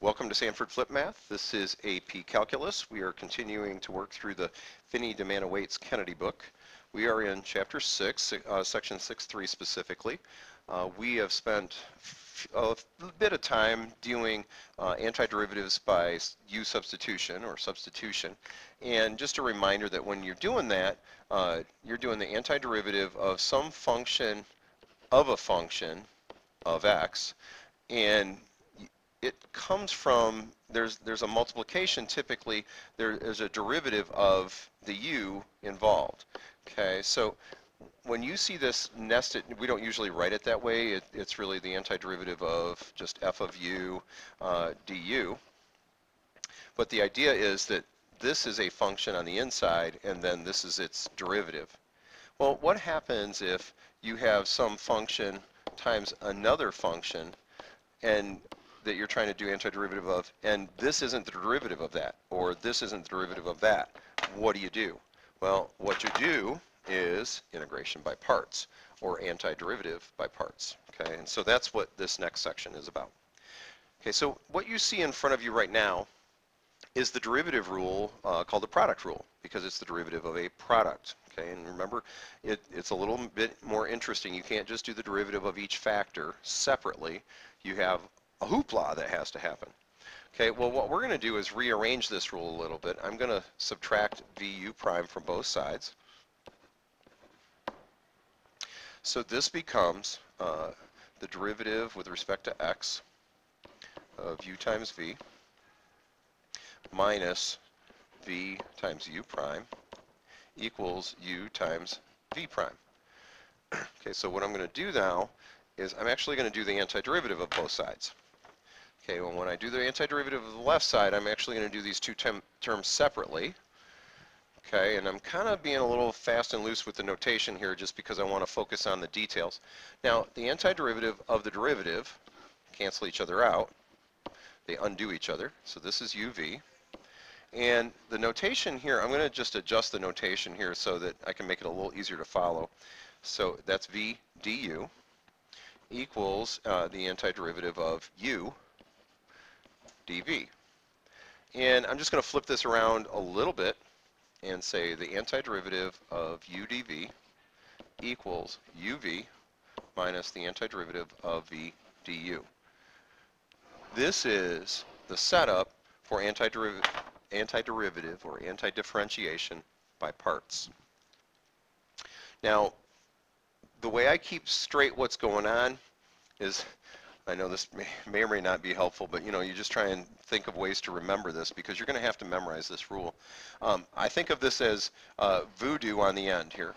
Welcome to SanfordFlipMath. This is AP Calculus. We are continuing to work through the Finney, Demana, Waits, Kennedy book. We are in Chapter 6, Section 6.3 specifically. We have spent a bit of time doing antiderivatives by U substitution or substitution. And just a reminder that when you're doing that, you're doing the antiderivative of some function of a function of x, and it comes from, there's a multiplication typically, there's a derivative of the u involved. Okay, so when you see this nested, we don't usually write it that way, it's really the antiderivative of just f of u du. But the idea is that this is a function on the inside and then this is its derivative. Well, what happens if you have some function times another function and that you're trying to do antiderivative of, and this isn't the derivative of that, or this isn't the derivative of that? What do? Well, what you do is integration by parts, or antiderivative by parts. Okay, and so that's what this next section is about. Okay, so what you see in front of you right now is the derivative rule called the product rule, because it's the derivative of a product. Okay, and remember, it's a little bit more interesting. You can't just do the derivative of each factor separately. You have a hoopla that has to happen. Okay, well, what we're going to do is rearrange this rule a little bit. I'm going to subtract VU prime from both sides. So this becomes the derivative with respect to x of u times v minus v times u prime equals u times v prime. Okay, so what I'm going to do now is I'm actually going to do the antiderivative of both sides. Okay, well, when I do the antiderivative of the left side, I'm actually going to do these two terms separately. Okay, and I'm kind of being a little fast and loose with the notation here just because I want to focus on the details. Now, the antiderivative of the derivative cancel each other out. They undo each other. So this is uv. And the notation here, I'm going to just adjust the notation here so that I can make it a little easier to follow. So that's v du equals the antiderivative of u dv. And I'm just going to flip this around a little bit and say the antiderivative of u dv equals uv minus the antiderivative of v du. This is the setup for antiderivative or antidifferentiation by parts. Now, the way I keep straight what's going on is, I know this may or may not be helpful, but you just try and think of ways to remember this because you're going to have to memorize this rule. I think of this as voodoo on the end here.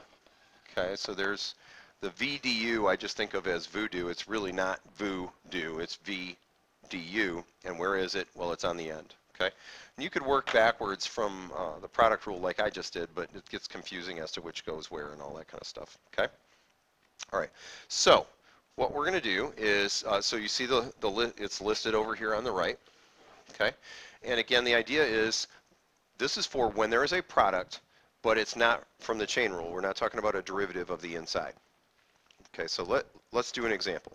Okay, so there's the VDU I just think of as voodoo. It's really not voodoo, it's VDU. And where is it? Well, it's on the end. Okay, and you could work backwards from the product rule like I just did, but it gets confusing as to which goes where and all that kind of stuff. Okay, all right, so what we're going to do is, so you see it's listed over here on the right, okay? And again, the idea is this is for when there is a product, but it's not from the chain rule. We're not talking about a derivative of the inside. Okay, so let's do an example.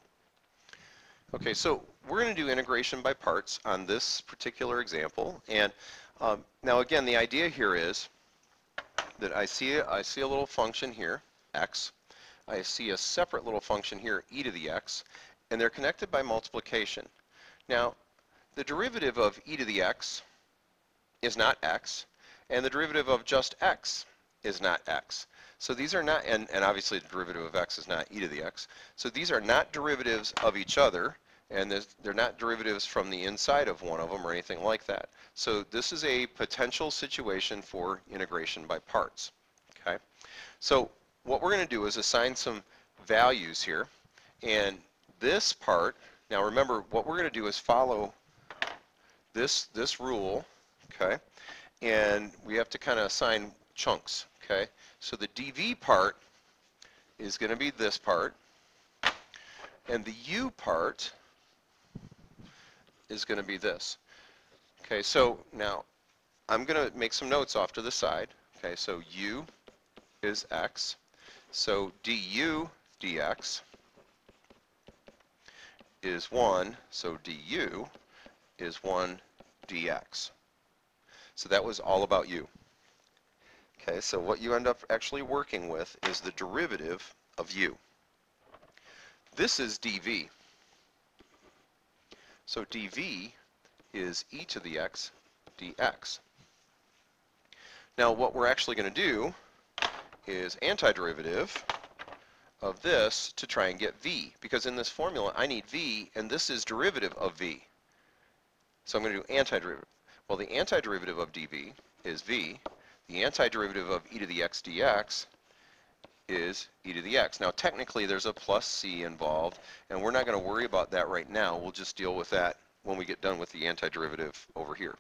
Okay, so we're going to do integration by parts on this particular example. And now again, the idea here is that I see a little function here, x. I see a separate little function here, e to the x, and they're connected by multiplication. Now, the derivative of e to the x is not x, and the derivative of just x is not x. So these are not, and obviously the derivative of x is not e to the x. So these are not derivatives of each other, and they're not derivatives from the inside of one of them or anything like that. So this is a potential situation for integration by parts. Okay, so what we're going to do is assign some values here, and this part, now remember what we're going to do is follow this rule, okay, and we have to kind of assign chunks, okay. So the dv part is going to be this part, and the u part is going to be this. Okay, so now I'm going to make some notes off to the side. Okay, so u is x. So du dx is 1, so du is 1 dx. So that was all about u. Okay, so what you end up actually working with is the derivative of u. This is dv. So dv is e to the x dx. Now what we're actually going to do is antiderivative of this to try and get v, because in this formula I need v, and this is derivative of v. So I'm going to do antiderivative. Well, the antiderivative of dv is v. The antiderivative of e to the x dx is e to the x. Now technically there's a plus c involved, and we're not going to worry about that right now. We'll just deal with that when we get done with the antiderivative over here.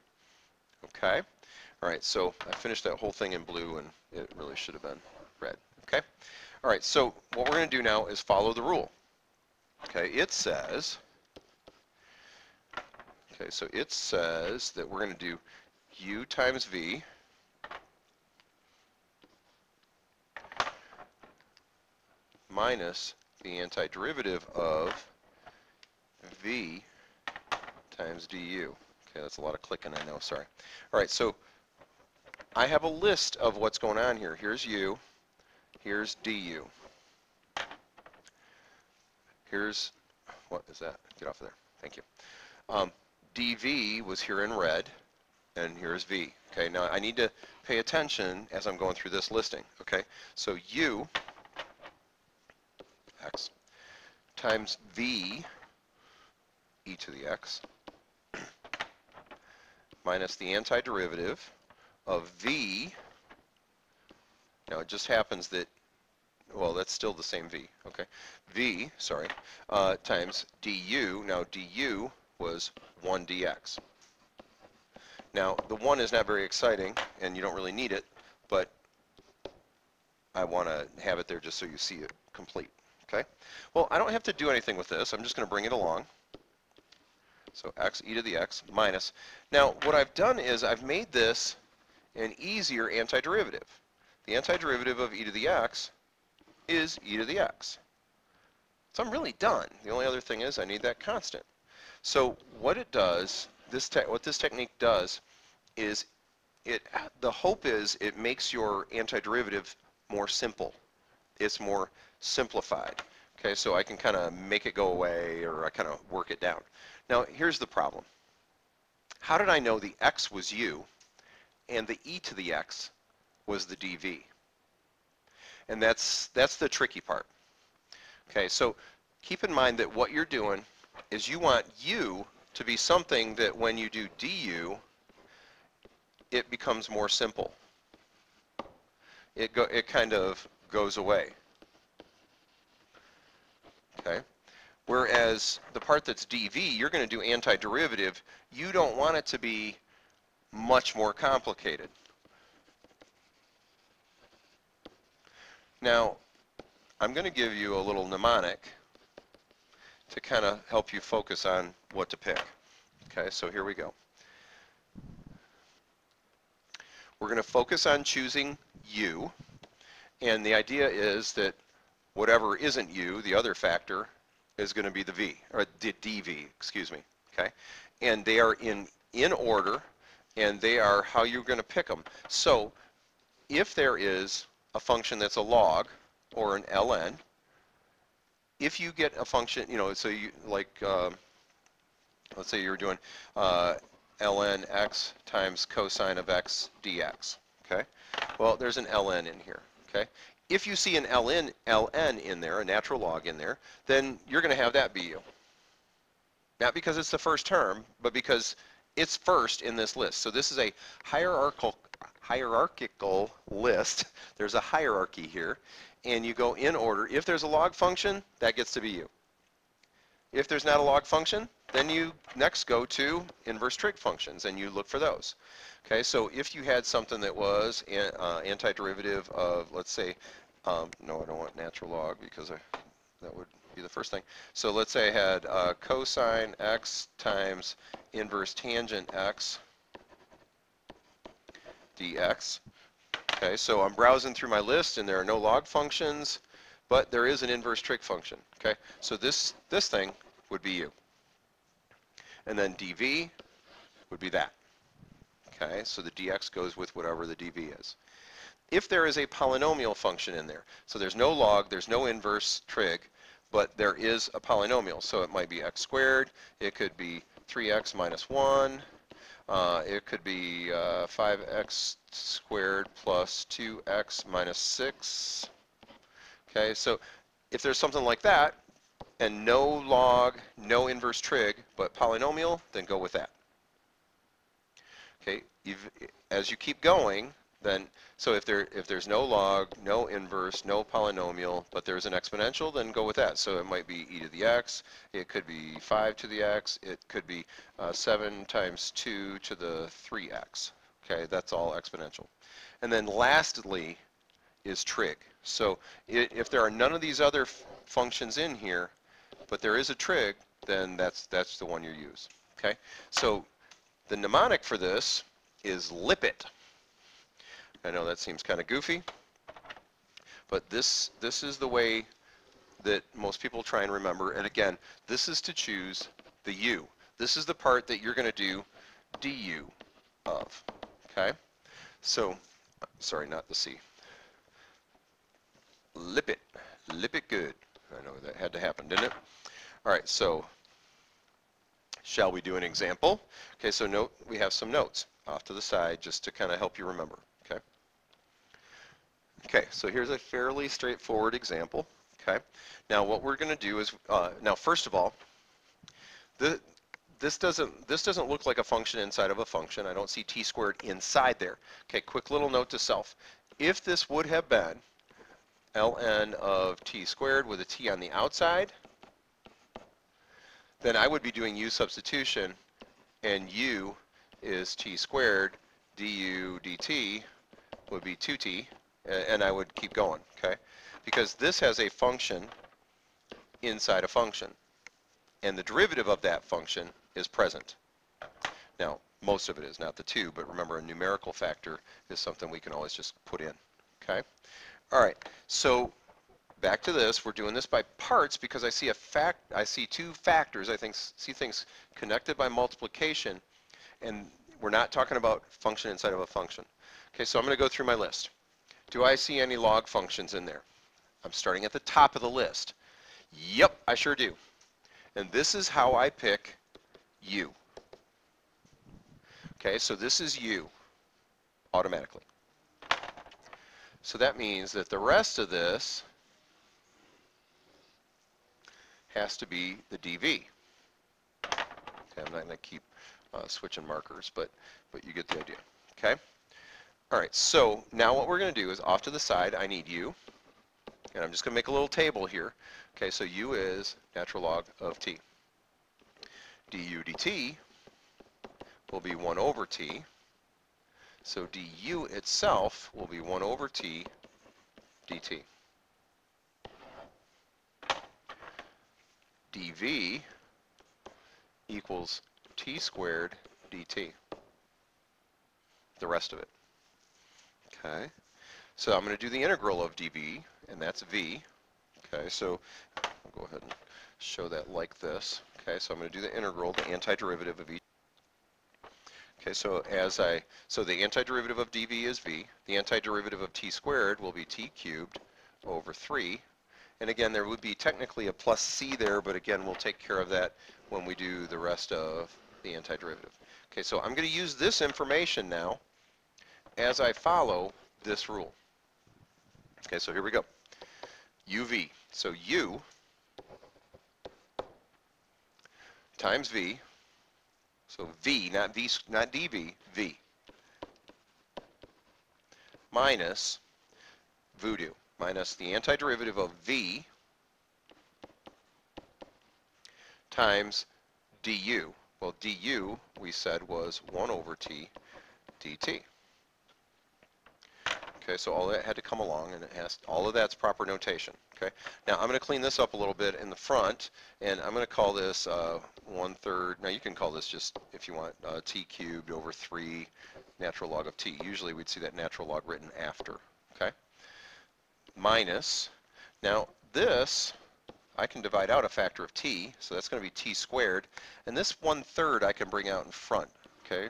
Okay? Alright, so I finished that whole thing in blue, and it really should have been red. Okay? Alright, so what we're going to do now is follow the rule. Okay, it says that we're going to do u times v minus the antiderivative of v times du. Okay, that's a lot of clicking, I know, sorry. Alright, so I have a list of what's going on here. Here's u, here's du. Here's, what is that? Get off of there. Thank you. dv was here in red, and here's v. Okay, now I need to pay attention as I'm going through this listing. Okay, so u x times v e to the x minus the antiderivative of v. Now it just happens that, well, that's still the same v. Okay, v, sorry, times du. Now du was 1 dx. Now the 1 is not very exciting, and you don't really need it, but I want to have it there just so you see it complete. Okay, well, I don't have to do anything with this. I'm just going to bring it along. So x e to the x minus. Now what I've done is I've made this an easier antiderivative. The antiderivative of e to the x is e to the x. So I'm really done. The only other thing is I need that constant. So what it does, what this technique does, is the hope is it makes your antiderivative more simple. It's more simplified. Okay, so I can kind of make it go away, or I kind of work it down. Now here's the problem. How did I know the x was u and the e to the x was the dv? And that's the tricky part. Okay, so keep in mind that what you're doing is you want u to be something that when you do du, it becomes more simple. It kind of goes away. Okay? Whereas the part that's dv, you're going to do antiderivative. You don't want it to be much more complicated. Now, I'm going to give you a little mnemonic to kind of help you focus on what to pick. Okay, so here we go. We're going to focus on choosing u, and the idea is that whatever isn't u, the other factor, is going to be the v, or the dv, excuse me. Okay, and they are in order, and they are how you're going to pick them. So if there is a function that's a log or an ln, if you get a function, you know, so you like, let's say you're doing ln x times cosine of x dx. Okay, well, there's an ln in here. Okay, if you see an ln in there, a natural log in there, then you're going to have that be u. Not because it's the first term, but because it's first in this list. So this is a hierarchical list. There's a hierarchy here, and you go in order. If there's a log function, that gets to be u. If there's not a log function, then you next go to inverse trig functions, and you look for those. Okay, so if you had something that was antiderivative of, let's say, no, I don't want natural log because that would be the first thing. So let's say I had cosine x times inverse tangent x dx. Okay, so I'm browsing through my list, and there are no log functions, but there is an inverse trig function. Okay, so this thing would be u. And then dv would be that. Okay, so the dx goes with whatever the dv is. If there is a polynomial function in there, so there's no log, there's no inverse trig, but there is a polynomial, so it might be x squared, it could be 3x minus 1, it could be 5x squared plus 2x minus 6. Okay, so if there's something like that, and no log, no inverse trig, but polynomial, then go with that. Okay, as you keep going, then, so if there's no log, no inverse, no polynomial, but there's an exponential, then go with that. So it might be e to the x, it could be 5 to the x, it could be 7 times 2 to the 3x. Okay, that's all exponential. And then lastly is trig. So if there are none of these other functions in here, but there is a trig, then that's the one you use. Okay, so the mnemonic for this is lipit. I know that seems kind of goofy, but this is the way that most people try and remember. And again, this is to choose the u. This is the part that you're going to do du of. Okay? So, sorry, not the c. Lipit. Lipit good. I know that had to happen, didn't it? All right, so shall we do an example? Okay, so note, we have some notes off to the side just to kind of help you remember. Okay. Okay, so here's a fairly straightforward example. Okay. Now what we're going to do is, now first of all, this doesn't look like a function inside of a function. I don't see t squared inside there. Okay, quick little note to self. If this would have been ln of t squared with a t on the outside, then I would be doing u substitution, and u is t squared, du dt would be 2t, and I would keep going, okay? Because this has a function inside a function, and the derivative of that function is present. Now, most of it is, not the 2, but remember a numerical factor is something we can always just put in, okay? All right, so back to this. We're doing this by parts because I see two factors. I see things connected by multiplication, and we're not talking about function inside of a function. Okay, so I'm going to go through my list. Do I see any log functions in there? I'm starting at the top of the list. Yep, I sure do. And this is how I pick u. Okay, so this is u automatically. So that means that the rest of this has to be the dv. Okay, I'm not going to keep switching markers, but you get the idea. Okay? All right, so now what we're going to do is off to the side, I need u, and I'm just going to make a little table here. Okay, so u is natural log of t. Du dt will be 1 over t. So du itself will be 1 over t dt. dv equals t squared dt. The rest of it. Okay, so I'm going to do the integral of dv, and that's v. Okay, so I'll go ahead and show that like this. Okay, so I'm going to do the integral, the antiderivative of each. Okay, so the antiderivative of dv is v. The antiderivative of t squared will be t cubed over 3. And again, there would be technically a plus c there, but again, we'll take care of that when we do the rest of the antiderivative. Okay, so I'm going to use this information now as I follow this rule. Okay, so here we go. uv. So u times v. So v, not dv, v. Minus voodoo. Minus the antiderivative of v times du. Well, du, we said, was 1 over t dt. Okay, so all that had to come along, and all of that's proper notation. Okay, now I'm going to clean this up a little bit in the front, and I'm going to call this 1/3. Now you can call this just, if you want, t cubed over 3 natural log of t. Usually we'd see that natural log written after. Okay, minus. Now this, I can divide out a factor of t, so that's going to be t squared, and this 1/3 I can bring out in front. Okay,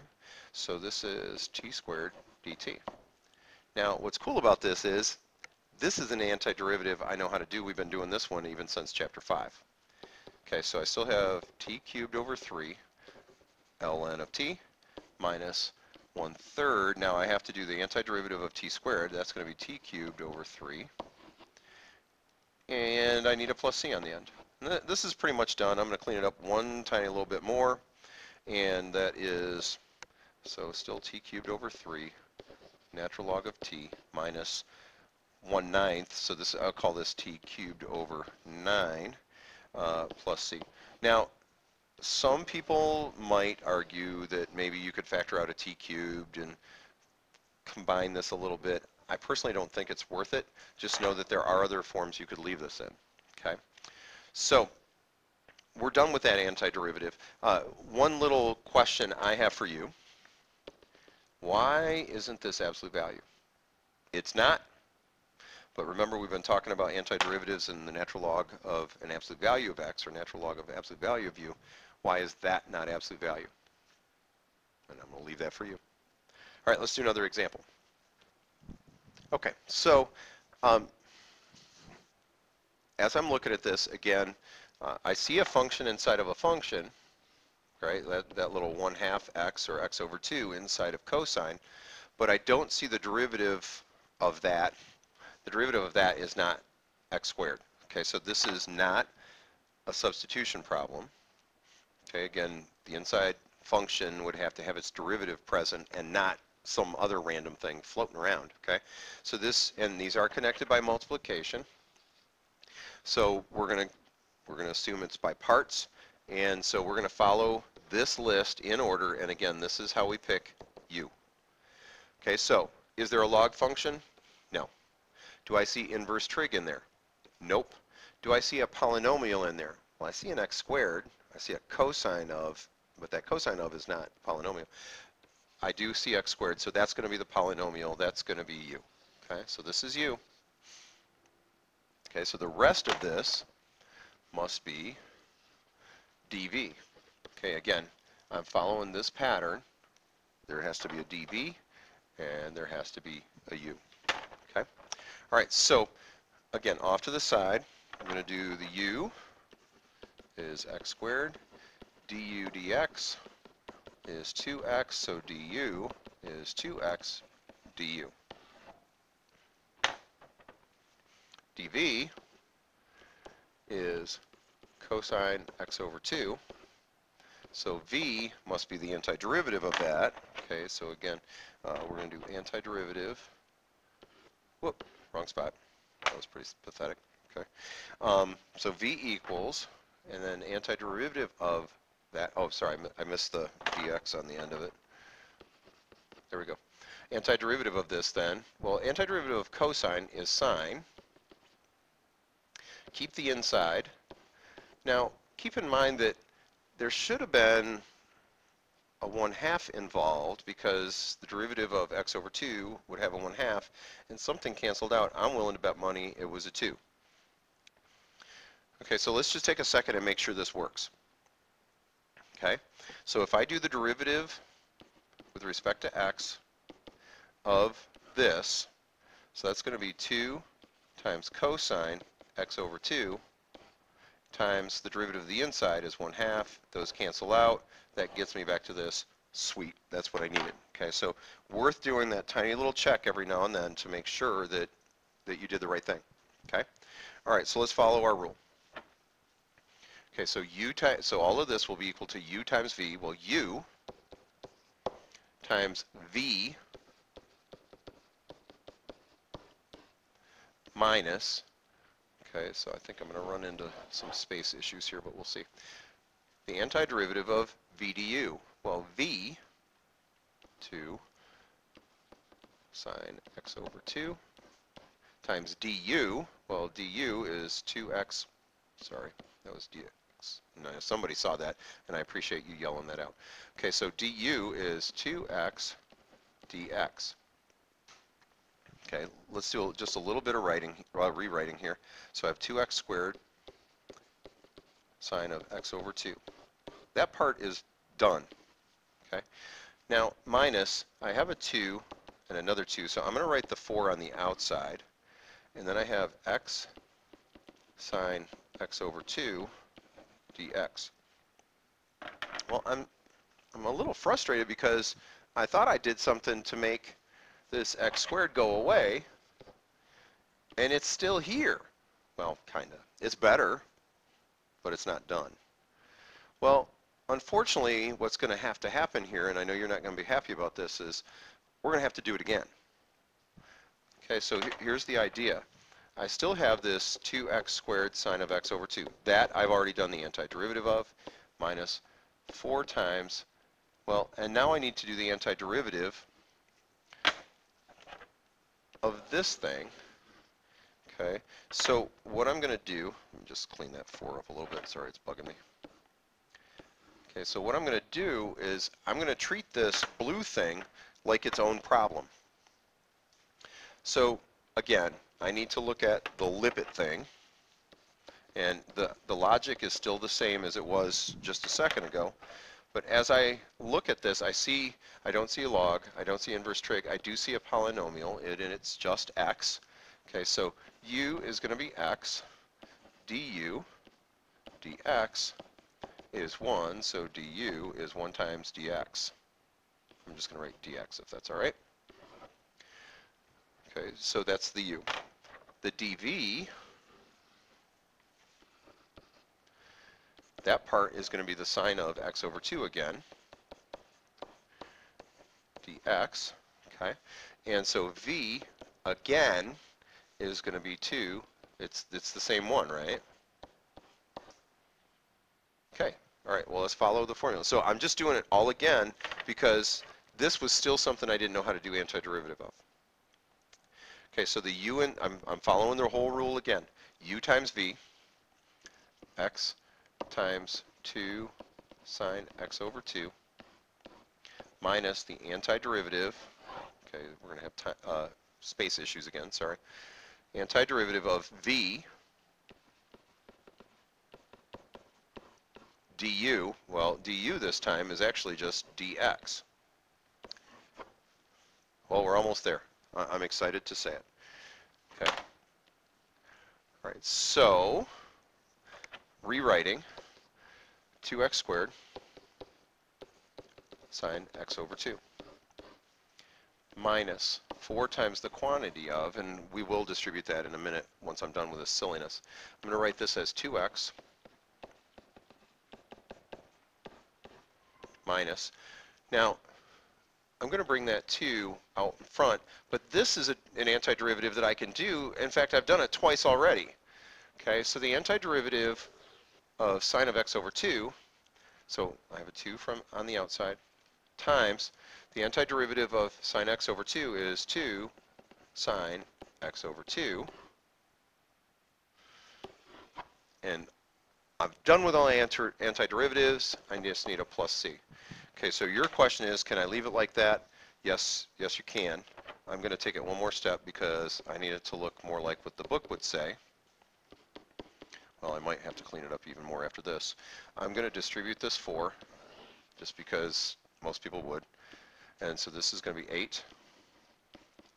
so this is t squared dt. Now, what's cool about this is an antiderivative I know how to do. We've been doing this one even since chapter 5. Okay, so I still have t cubed over 3 ln of t minus 1/3. Now I have to do the antiderivative of t squared. That's going to be t cubed over 3. And I need a plus c on the end. And this is pretty much done. I'm going to clean it up one tiny little bit more. And that is, so still t cubed over 3 natural log of t minus 1/9. So this, I'll call this t cubed over 9 plus c. Now, some people might argue that maybe you could factor out a t cubed and combine this a little bit. I personally don't think it's worth it. Just know that there are other forms you could leave this in. Okay, so we're done with that antiderivative. One little question I have for you. Why isn't this absolute value? It's not. But remember, we've been talking about antiderivatives and the natural log of an absolute value of x, or natural log of absolute value of u. Why is that not absolute value? And I'm going to leave that for you. All right, let's do another example. Okay, so as I'm looking at this, again, I see a function inside of a function, right? That little 1/2 x, or x over 2 inside of cosine, but I don't see the derivative of that. The derivative of that is not x squared. Okay, so this is not a substitution problem. Okay, again, the inside function would have to have its derivative present and not some other random thing floating around. Okay, so this, and these are connected by multiplication. So we're going to assume it's by parts, and so we're going to follow this list in order. And again, this is how we pick u. Okay, so is there a log function? No. Do I see inverse trig in there? Nope. Do I see a polynomial in there? Well, I see an x squared. I see a cosine of, but that cosine of is not polynomial. I do see x squared, so that's going to be the polynomial. That's going to be u. Okay, so this is u. Okay, so the rest of this must be dv. Okay, again, I'm following this pattern. There has to be a dv, and there has to be a u. Okay. All right, so again, off to the side, I'm going to do the u is x squared, du dx is 2x, so du is 2x du. dv is cosine x over 2, so v must be the antiderivative of that. Okay, so again, we're going to do antiderivative. Whoop, wrong spot. That was pretty pathetic. Okay, so v equals, and then antiderivative of that. Oh, sorry, I missed the dx on the end of it. There we go. Antiderivative of this then. Well, antiderivative of cosine is sine. Keep the inside. Now, keep in mind that there should have been a 1/2 involved, because the derivative of x over 2 would have a 1/2, and something canceled out. I'm willing to bet money it was a 2. Okay, so let's just take a second and make sure this works. Okay, so if I do the derivative with respect to x of this, so that's going to be 2 times cosine x over 2 times the derivative of the inside is 1/2. Those cancel out. That gets me back to this. Sweet, that's what I needed. Okay, so worth doing that tiny little check every now and then to make sure that you did the right thing. Okay, all right, so let's follow our rule. Okay, so so all of this will be equal to u times v. Well, u times v minus, okay, so I think I'm going to run into some space issues here, but we'll see. The antiderivative of v du. Well, v, 2 sine x over 2 times du. Well, du is 2x, sorry, that was dx. No, somebody saw that, and I appreciate you yelling that out. Okay, so du is 2x dx. Okay, let's do just a little bit of rewriting here. So I have 2x squared sine of x over 2. That part is done. Okay, Now, minus, I have a 2 and another 2, so I'm going to write the 4 on the outside. And then I have x sine x over 2 dx. Well, I'm a little frustrated because I thought I did something to make this x squared go away, and it's still here. Well, kind of. It's better, but it's not done. Well, unfortunately, what's going to happen here, and I know you're not going to be happy about this, is we're going to have to do it again. Okay, so here's the idea. I still have this 2x squared sine of x over 2. That I've already done the antiderivative of, minus 4 times, well, and now I need to do the antiderivative of this thing. Okay, so what I'm going to do, let me just clean that 4 up a little bit, sorry it's bugging me. Okay, so what I'm going to do is I'm going to treat this blue thing like its own problem. So again, I need to look at the Lipit thing, and the logic is still the same as it was just a second ago. But as I look at this, I don't see a log, I don't see inverse trig, I do see a polynomial, and it's just x. Okay, so u is going to be x, du dx is 1, so du is 1 times dx. I'm just going to write dx if that's all right. Okay, so that's the u. The dv, that part is going to be the sine of x over 2 again, dx, okay? And so v, again, is going to be 2. It's the same one, right? Okay, all right, well, let's follow the formula. So I'm just doing it all again because this was still something I didn't know how to do antiderivative of. Okay, so the u, and I'm following the whole rule again. U times v, x times 2 sine x over 2, minus the antiderivative. Okay, we're going to have space issues again, sorry. Antiderivative of v du, well, du this time is actually just dx. Well, we're almost there. I'm excited to say it. Okay. All right, so rewriting 2x squared sine x over 2 minus 4 times the quantity of, and we will distribute that in a minute once I'm done with this silliness. I'm going to write this as 2x minus. Now, I'm going to bring that 2 out in front, but this is an antiderivative that I can do. In fact, I've done it twice already. Okay, so the antiderivative of sine of x over 2, so I have a 2 from on the outside, times the antiderivative of sine x over 2 is 2 sine x over 2. And I'm done with all the antiderivatives. I just need a plus c. Okay, so your question is, can I leave it like that? Yes, yes you can. I'm going to take it one more step because I need it to look more like what the book would say. Well, I might have to clean it up even more after this. I'm going to distribute this 4, just because most people would. And so this is going to be 8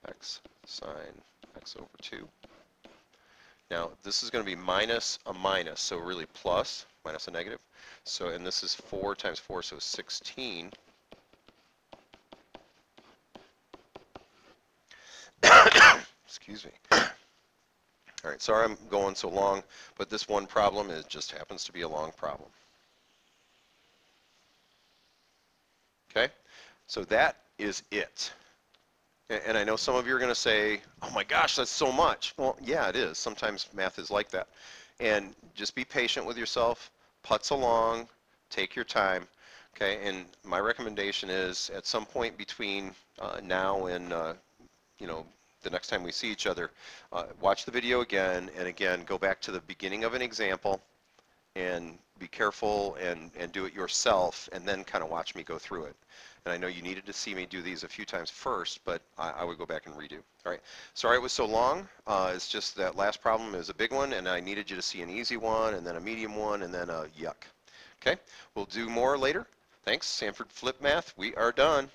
x sine x over 2. Now, this is going to be minus a minus, so really plus, minus a negative. So, and this is 4 times 4, so 16. Excuse me. All right, sorry I'm going so long, but this one problem just happens to be a long problem. Okay, so that is it. And I know some of you are going to say, oh my gosh, that's so much. Well, yeah, it is. Sometimes math is like that. And just be patient with yourself, putz along, take your time. Okay, and my recommendation is at some point between now and you know, the next time we see each other, watch the video again, and again, go back to the beginning of an example and be careful and do it yourself, and then kind of watch me go through it. And I know you needed to see me do these a few times first, but I would go back and redo. All right, sorry it was so long. It's just that last problem is a big one, and I needed you to see an easy one, and then a medium one, and then a yuck. Okay, we'll do more later. Thanks, SanfordFlipMath. We are done.